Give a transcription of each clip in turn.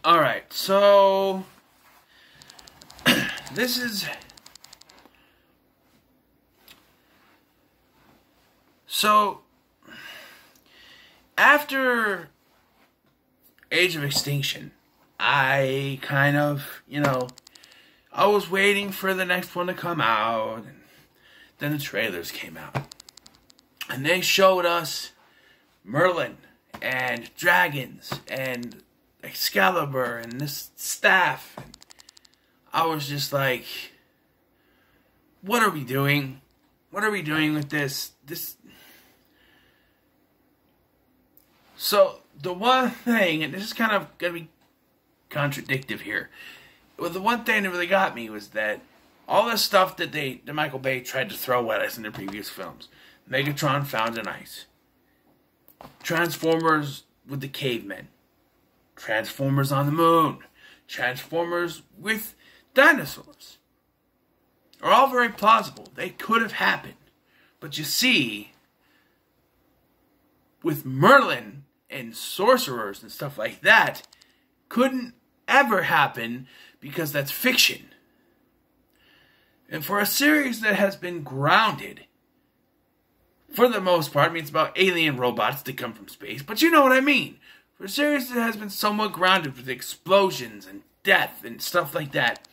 Alright, so this is after Age of Extinction, I kind of, I was waiting for the next one to come out, and then the trailers came out. And they showed us Merlin and dragons and Excalibur and this staff. And I was just like, what are we doing? What are we doing with this? So, the one thing, and this is kind of going to be contradictive here. Well, the one thing that really got me was that all the stuff that Michael Bay tried to throw at us in the previous films. Megatron found in ice. Transformers with the cavemen. Transformers on the moon. Transformers with dinosaurs. Are all very plausible. They could have happened. But you see, with Merlin and sorcerers and stuff like that, couldn't ever happen because that's fiction. And for a series that has been grounded, for the most part, I mean, it's about alien robots that come from space, but you know what I mean. For a series that has been somewhat grounded with explosions and death and stuff like that,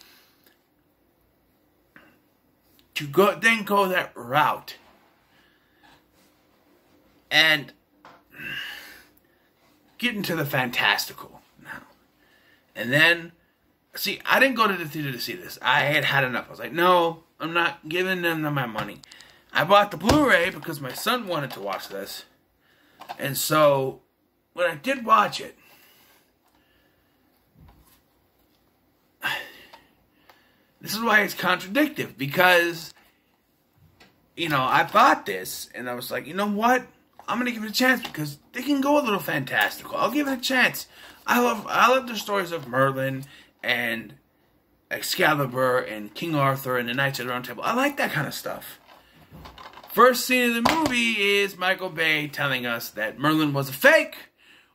to then go that route and get into the fantastical now. And then, see, I didn't go to the theater to see this. I had enough. I was like, no, I'm not giving them my money. I bought the Blu-ray because my son wanted to watch this. And so, when I did watch it, this is why it's contradictive. Because, I bought this, and I was like, you know what? I'm going to give it a chance because they can go a little fantastical. I'll give it a chance. I love the stories of Merlin and Excalibur and King Arthur and the Knights of the Round Table. I like that kind of stuff. First scene of the movie is Michael Bay telling us that Merlin was a fake,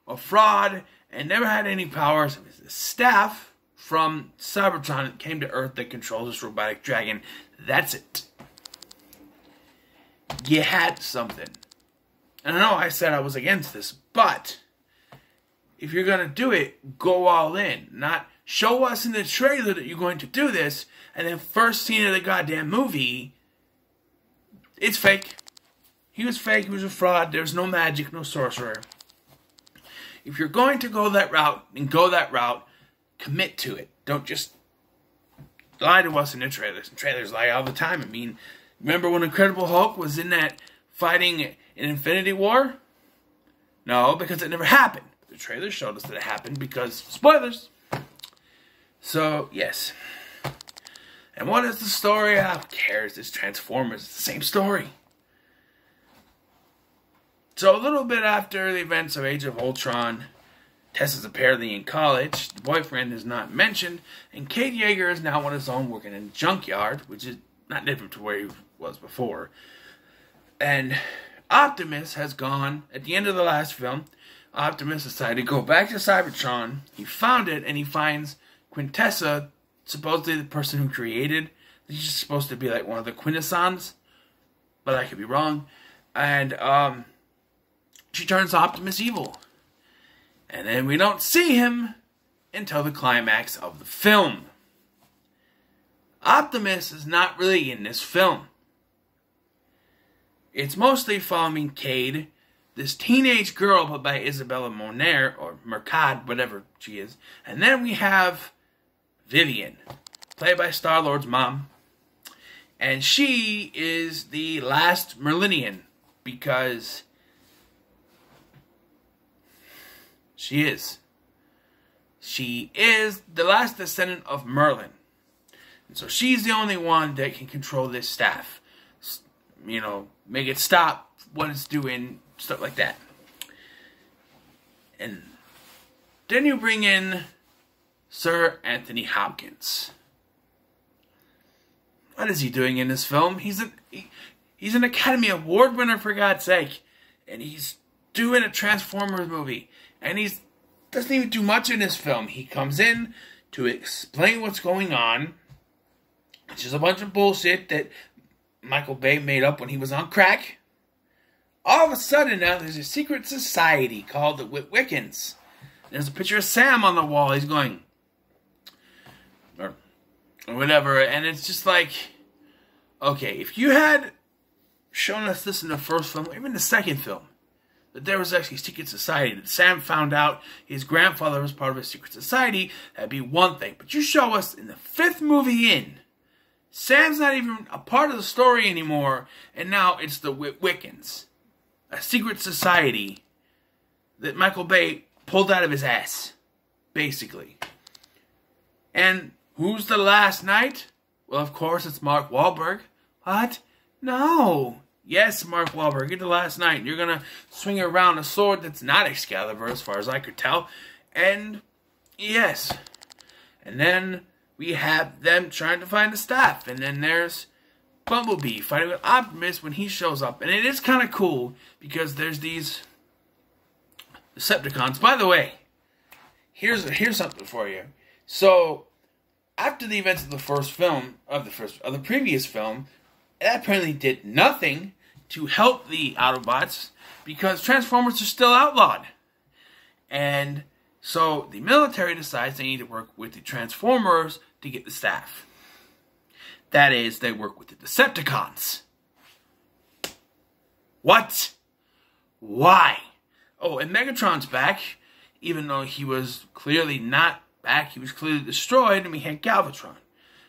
a fraud, and never had any powers. It was a staff from Cybertron that came to Earth that controls this robotic dragon. That's it. You had something. And I know I said I was against this, but if you're going to do it, go all in. Not show us in the trailer that you're going to do this, and then first scene of the goddamn movie, it's fake. He was fake, he was a fraud, there's no magic, no sorcerer. If you're going to go that route, and go that route, commit to it. Don't just lie to us in the trailers. And trailers lie all the time. I mean, remember when Incredible Hulk was in that fighting in Infinity War? No, because it never happened. The trailer showed us that it happened because, spoilers. So, yes. And what is the story? Who cares? It's Transformers. It's the same story. So, a little bit after the events of Age of Ultron, Tess is apparently in college. The boyfriend is not mentioned. And Kate Yeager is now on his own working in a junkyard, which is not different to where he was before. And Optimus has gone, at the end of the last film, Optimus decided to go back to Cybertron. He found it, and he finds Quintessa, supposedly the person who created. She's just supposed to be like one of the Quintessons, but I could be wrong. And she turns Optimus evil. And then we don't see him until the climax of the film. Optimus is not really in this film. It's mostly following Cade, this teenage girl played by Isabella Moner, or Mercad, whatever she is. And then we have Vivian, played by Star-Lord's mom. And she is the last Merlinian, because she is. She is the last descendant of Merlin. And so she's the only one that can control this staff. Make it stop what it's doing, stuff like that. And then you bring in Sir Anthony Hopkins. What is he doing in this film? He's an Academy Award winner, for God's sake. And he's doing a Transformers movie. And he's doesn't even do much in this film. He comes in to explain what's going on, which is a bunch of bullshit that Michael Bay made up when he was on crack. All of a sudden now there's a secret society called the Wiccans. There's a picture of Sam on the wall. He's going, or whatever, and it's just like, okay, if you had shown us this in the first film, or even the second film, that there was actually a secret society, that Sam found out his grandfather was part of a secret society, that'd be one thing. But you show us in the 5th movie in, Sam's not even a part of the story anymore, and now it's the Wiccans, a secret society that Michael Bay pulled out of his ass, basically. And who's the last knight? Well, of course, it's Mark Wahlberg. What? No. Yes, Mark Wahlberg, you're the last knight. You're going to swing around a sword that's not Excalibur, as far as I could tell. And, yes. And then we have them trying to find the staff. And then there's Bumblebee fighting with Optimus when he shows up. And it is kind of cool, because there's these Decepticons. By the way, here's something for you. So, after the events of the first film, of the previous film, that apparently did nothing to help the Autobots, because Transformers are still outlawed. And so the military decides they need to work with the Transformers to get the staff. That is, they work with the Decepticons. What? Why? Oh, and Megatron's back, even though he was clearly not back. He was clearly destroyed, and we had Galvatron,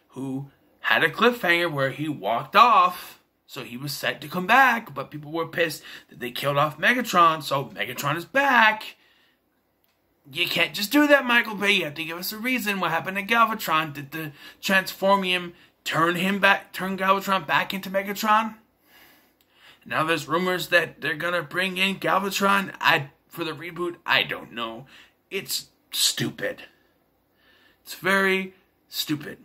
who had a cliffhanger where he walked off, so he was set to come back, but people were pissed that they killed off Megatron, so Megatron is back. You can't just do that, Michael Bay. You have to give us a reason. What happened to Galvatron? Did the Transformium turn Galvatron back into Megatron? Now there's rumors that they're gonna bring in Galvatron for the reboot. I don't know. It's stupid. It's very stupid.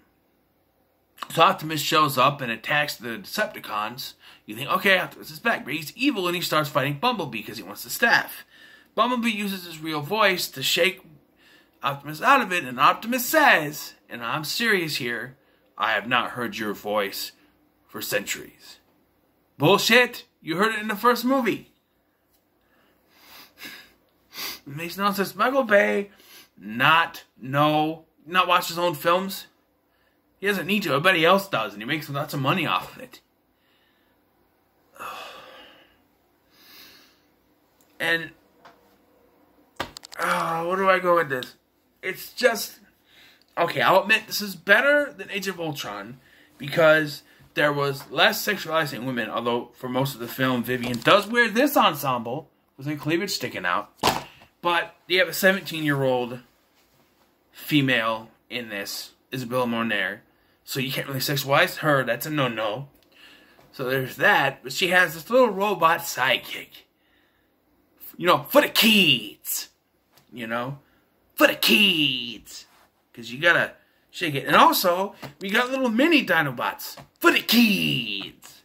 So Optimus shows up and attacks the Decepticons. You think, okay, Optimus is back, but he's evil, and he starts fighting Bumblebee because he wants the staff. Bumblebee uses his real voice to shake Optimus out of it, and Optimus says, and I'm serious here, I have not heard your voice for centuries. Bullshit! You heard it in the first movie. It makes no sense. Michael Bay not watch his own films. He doesn't need to. Everybody else does, and he makes lots of money off of it. And where do I go with this? It's just, okay, I'll admit this is better than Age of Ultron, because there was less sexualizing women, although for most of the film, Vivian does wear this ensemble with her cleavage sticking out. But you have a 17-year-old female in this, Isabella Moner, so you can't really sexualize her. That's a no-no. So there's that, but she has this little robot sidekick. You know, for the kids. You know, for the kids. Because you gotta shake it. And also, we got little mini Dinobots for the kids.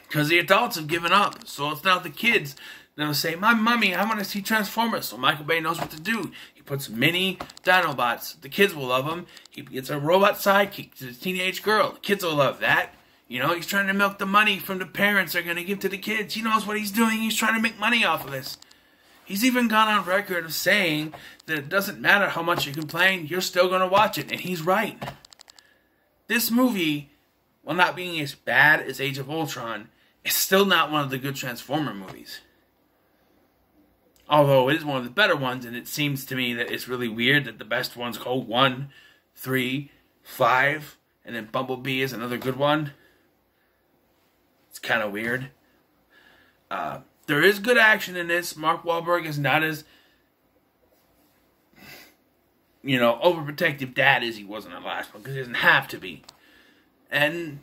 Because the adults have given up. So it's now the kids that'll say, my mommy, I want to see Transformers. So Michael Bay knows what to do. He puts mini Dinobots. The kids will love them. He gets a robot sidekick to the teenage girl. The kids will love that. You know, he's trying to milk the money from the parents they're going to give to the kids. He knows what he's doing. He's trying to make money off of this. He's even gone on record of saying that it doesn't matter how much you complain, you're still going to watch it. And he's right. This movie, while not being as bad as Age of Ultron, is still not one of the good Transformer movies. Although it is one of the better ones, and it seems to me that it's really weird that the best ones go 1, 3, 5, and then Bumblebee is another good one. It's kind of weird. There is good action in this. Mark Wahlberg is not as, overprotective dad as he was in the last one, because he doesn't have to be. And,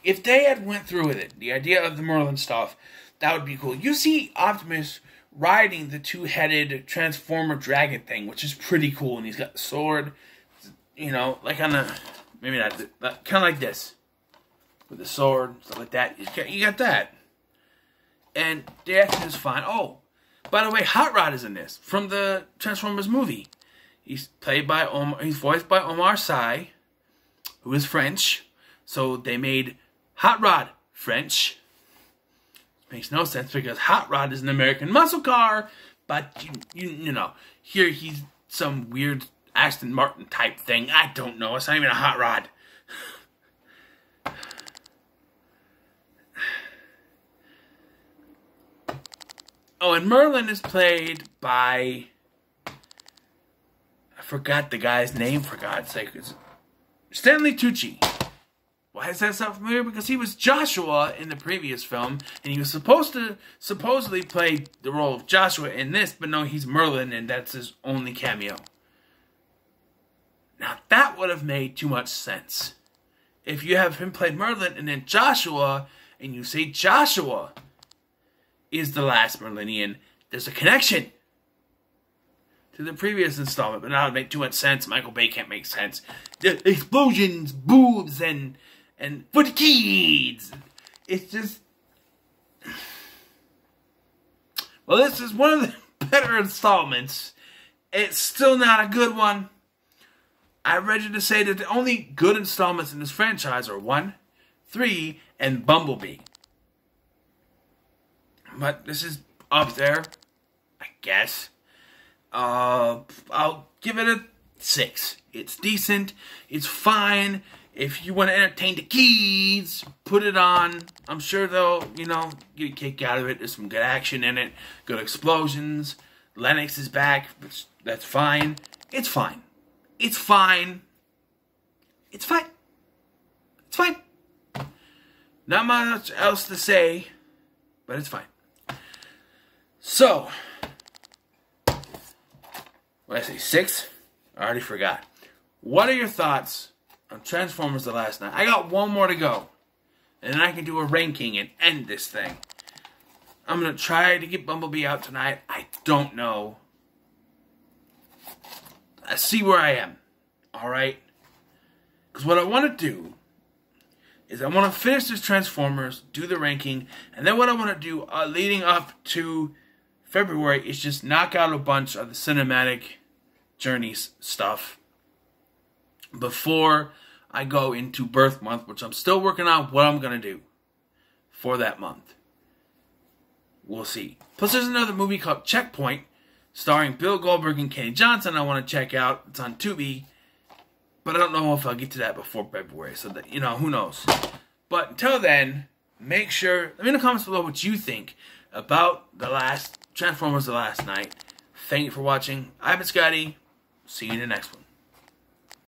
if they had went through with it, the idea of the Merlin stuff, that would be cool. You see Optimus riding the two-headed Transformer dragon thing, which is pretty cool, and he's got the sword, like on a, maybe not, kind of like this. With the sword, stuff like that. You got that. And the action is fine. Oh, by the way, Hot Rod is in this from the Transformers movie. He's voiced by Omar Sy, who is French. So they made Hot Rod French. Makes no sense because Hot Rod is an American muscle car, but you know, here he's some weird Aston Martin type thing. I don't know. It's not even a hot rod. Oh, and Merlin is played by... I forgot the guy's name, for God's sake. It's Stanley Tucci. Why does that sound familiar? Because he was Joshua in the previous film, and he was supposed to supposedly play the role of Joshua in this, but no, he's Merlin, and that's his only cameo. Now, that would have made too much sense. If you have him play Merlin, and then Joshua, and you say Joshua is the last Merlinian, there's a connection to the previous installment, but now it would make too much sense. Michael Bay can't make sense. The explosions, boobs, and for the kids. It's just... Well, this is one of the better installments. It's still not a good one. I read you to say that the only good installments in this franchise are 1, 3, and Bumblebee. But this is up there, I guess. I'll give it a 6. It's decent. It's fine. If you want to entertain the kids, put it on. I'm sure they'll, get a kick out of it. There's some good action in it. Good explosions. Lennox is back. That's fine. It's fine. It's fine. It's fine. It's fine. Not much else to say, but it's fine. So, what did I say, 6? I already forgot. What are your thoughts on Transformers The Last Knight? I got one more to go, and then I can do a ranking and end this thing. I'm going to try to get Bumblebee out tonight. I don't know. Let's see where I am. Alright? Because what I want to do is I want to finish this Transformers, do the ranking, and then what I want to do leading up to February is just knock out a bunch of the cinematic journeys stuff before I go into birth month, which I'm still working on what I'm going to do for that month. We'll see. Plus, there's another movie called Checkpoint, starring Bill Goldberg and Kenny Johnson I want to check out. It's on Tubi. But I don't know if I'll get to that before February. So, that, who knows. But until then, make sure... Let me in the comments below what you think about Transformers The Last Knight. Thank you for watching. I've been Scotty. See you in the next one.